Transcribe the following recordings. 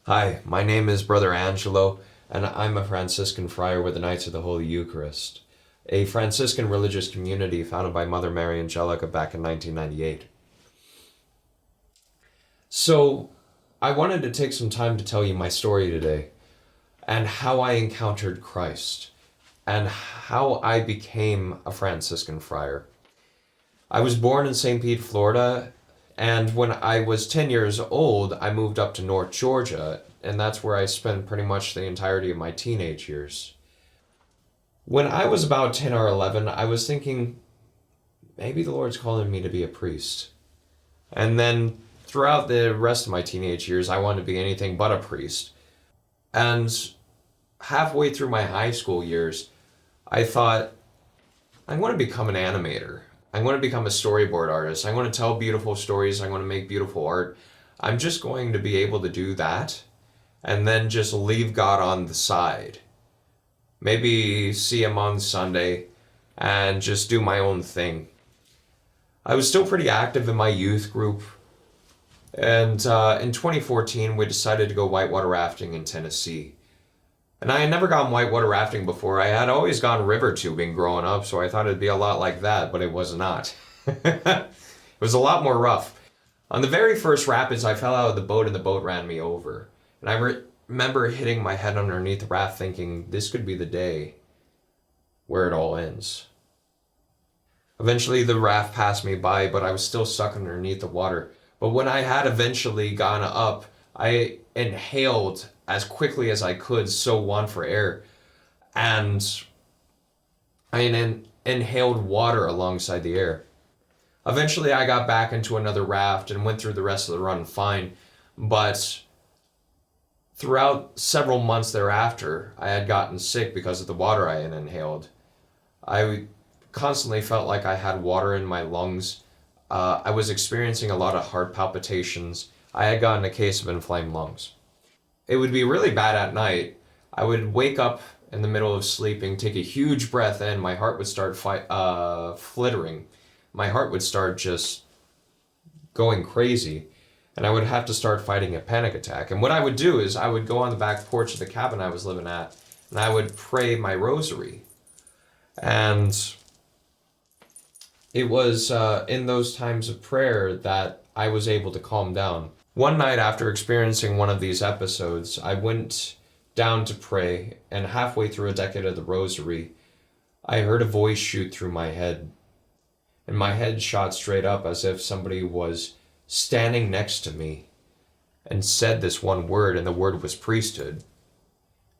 Hi, my name is Brother Angelo, and I'm a Franciscan friar with the Knights of the Holy Eucharist, a Franciscan religious community founded by Mother Mary Angelica back in 1998. So, I wanted to take some time to tell you my story today, and how I encountered Christ, and how I became a Franciscan friar. I was born in St. Pete, Florida, and when I was 10 years old, I moved up to North Georgia, and that's where I spent pretty much the entirety of my teenage years. When I was about 10 or 11, I was thinking, maybe the Lord's calling me to be a priest. And then throughout the rest of my teenage years, I wanted to be anything but a priest. And halfway through my high school years, I thought, I want to become an animator. I want to become a storyboard artist. I want to tell beautiful stories. I want to make beautiful art. I'm just going to be able to do that and then just leave God on the side. Maybe see him on Sunday and just do my own thing. I was still pretty active in my youth group. And in 2014, we decided to go whitewater rafting in Tennessee. And I had never gone whitewater rafting before. I had always gone river tubing growing up, so I thought it'd be a lot like that, but it was not. It was a lot more rough. On the very first rapids, I fell out of the boat and the boat ran me over. And I remember hitting my head underneath the raft thinking, this could be the day where it all ends. Eventually, the raft passed me by, but I was still stuck underneath the water. But when I had eventually gone up, I inhaled as quickly as I could, so one for air, and I inhaled water alongside the air. Eventually, I got back into another raft and went through the rest of the run fine, but throughout several months thereafter, I had gotten sick because of the water I had inhaled. I constantly felt like I had water in my lungs. I was experiencing a lot of heart palpitations. I had gotten a case of inflamed lungs. It would be really bad at night. I would wake up in the middle of sleeping, take a huge breath in, my heart would start flittering. My heart would start just going crazy, and I would have to start fighting a panic attack. And what I would do is I would go on the back porch of the cabin I was living at, and I would pray my rosary. And it was in those times of prayer that I was able to calm down. One night after experiencing one of these episodes, I went down to pray, and halfway through a decade of the Rosary, I heard a voice shoot through my head. And my head shot straight up as if somebody was standing next to me and said this one word, and the word was priesthood.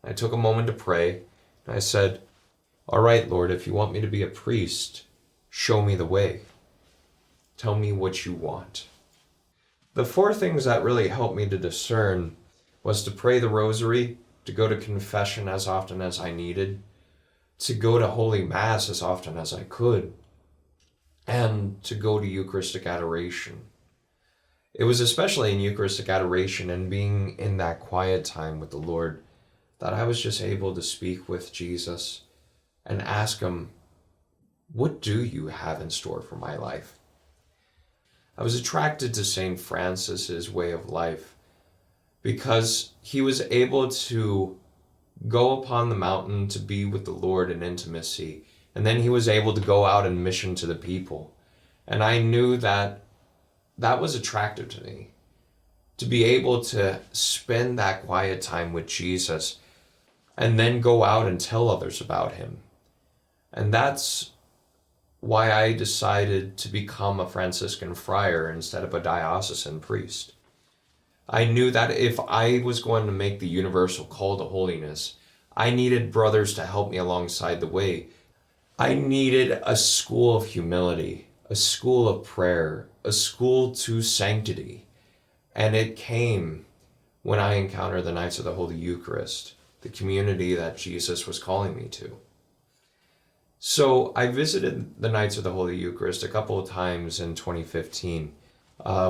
I took a moment to pray, and I said, all right, Lord, if you want me to be a priest, show me the way. Tell me what you want. The four things that really helped me to discern was to pray the rosary, to go to confession as often as I needed, to go to Holy Mass as often as I could, and to go to Eucharistic Adoration. It was especially in Eucharistic Adoration and being in that quiet time with the Lord that I was just able to speak with Jesus and ask him, what do you have in store for my life? I was attracted to St. Francis's way of life because he was able to go upon the mountain to be with the Lord in intimacy, and then he was able to go out and mission to the people. And I knew that that was attractive to me, to be able to spend that quiet time with Jesus and then go out and tell others about him. And that's why I decided to become a Franciscan friar instead of a diocesan priest. I knew that if I was going to make the universal call to holiness, I needed brothers to help me alongside the way. I needed a school of humility, a school of prayer, a school to sanctity. And it came when I encountered the Knights of the Holy Eucharist, the community that Jesus was calling me to. So I visited the Knights of the Holy Eucharist a couple of times in 2015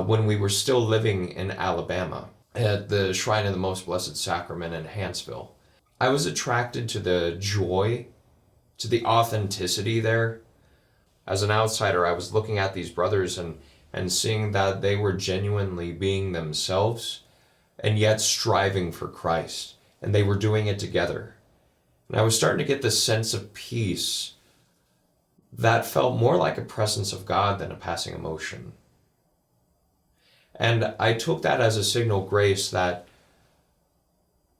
when we were still living in Alabama at the Shrine of the Most Blessed Sacrament in Huntsville. I was attracted to the joy, to the authenticity there. As an outsider, I was looking at these brothers and seeing that they were genuinely being themselves and yet striving for Christ. And they were doing it together. And I was starting to get this sense of peace that felt more like a presence of God than a passing emotion. And I took that as a signal grace that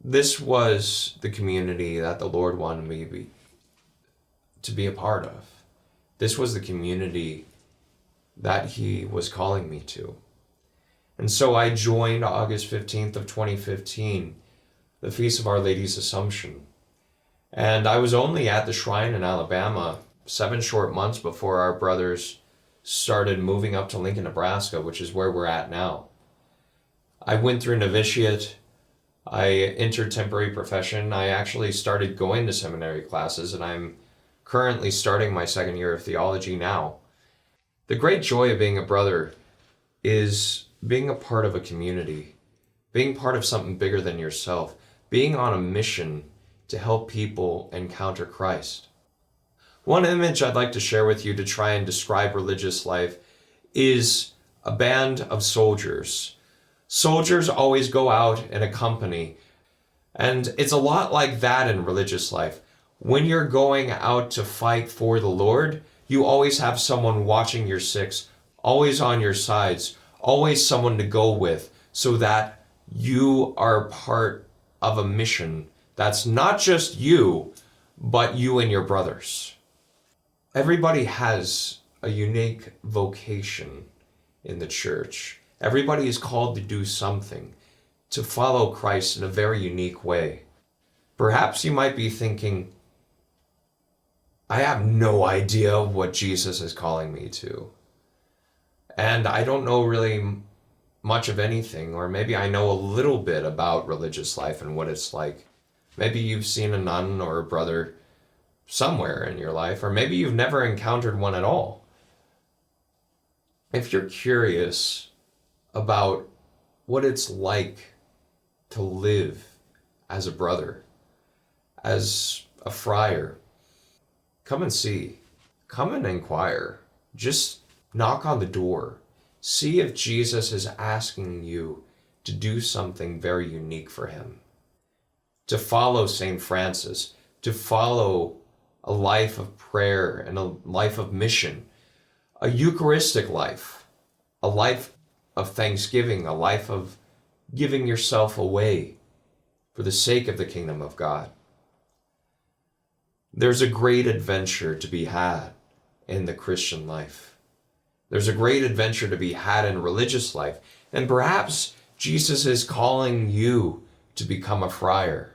this was the community that the Lord wanted me to be a part of. This was the community that He was calling me to. And so I joined August 15th of 2015, the Feast of Our Lady's Assumption. And I was only at the shrine in Alabama 7 short months before our brothers started moving up to Lincoln, Nebraska, which is where we're at now. I went through novitiate. I entered temporary profession. I actually started going to seminary classes, and I'm currently starting my 2nd year of theology now. The great joy of being a brother is being a part of a community, being part of something bigger than yourself, being on a mission to help people encounter Christ. One image I'd like to share with you to try and describe religious life is a band of soldiers. Soldiers always go out in a company, and it's a lot like that in religious life. When you're going out to fight for the Lord, you always have someone watching your six, always on your sides, always someone to go with, so that you are part of a mission that's not just you, but you and your brothers. Everybody has a unique vocation in the church. Everybody is called to do something, to follow Christ in a very unique way. Perhaps you might be thinking, I have no idea what Jesus is calling me to. And I don't know really much of anything, or maybe I know a little bit about religious life and what it's like. Maybe you've seen a nun or a brother somewhere in your life, or maybe you've never encountered one at all. If you're curious about what it's like to live as a brother, as a friar, come and see. Come and inquire. Just knock on the door. See if Jesus is asking you to do something very unique for Him. To follow St. Francis, to follow a life of prayer and a life of mission, a Eucharistic life, a life of thanksgiving, a life of giving yourself away for the sake of the kingdom of God. There's a great adventure to be had in the Christian life. There's a great adventure to be had in religious life. And perhaps Jesus is calling you to become a friar.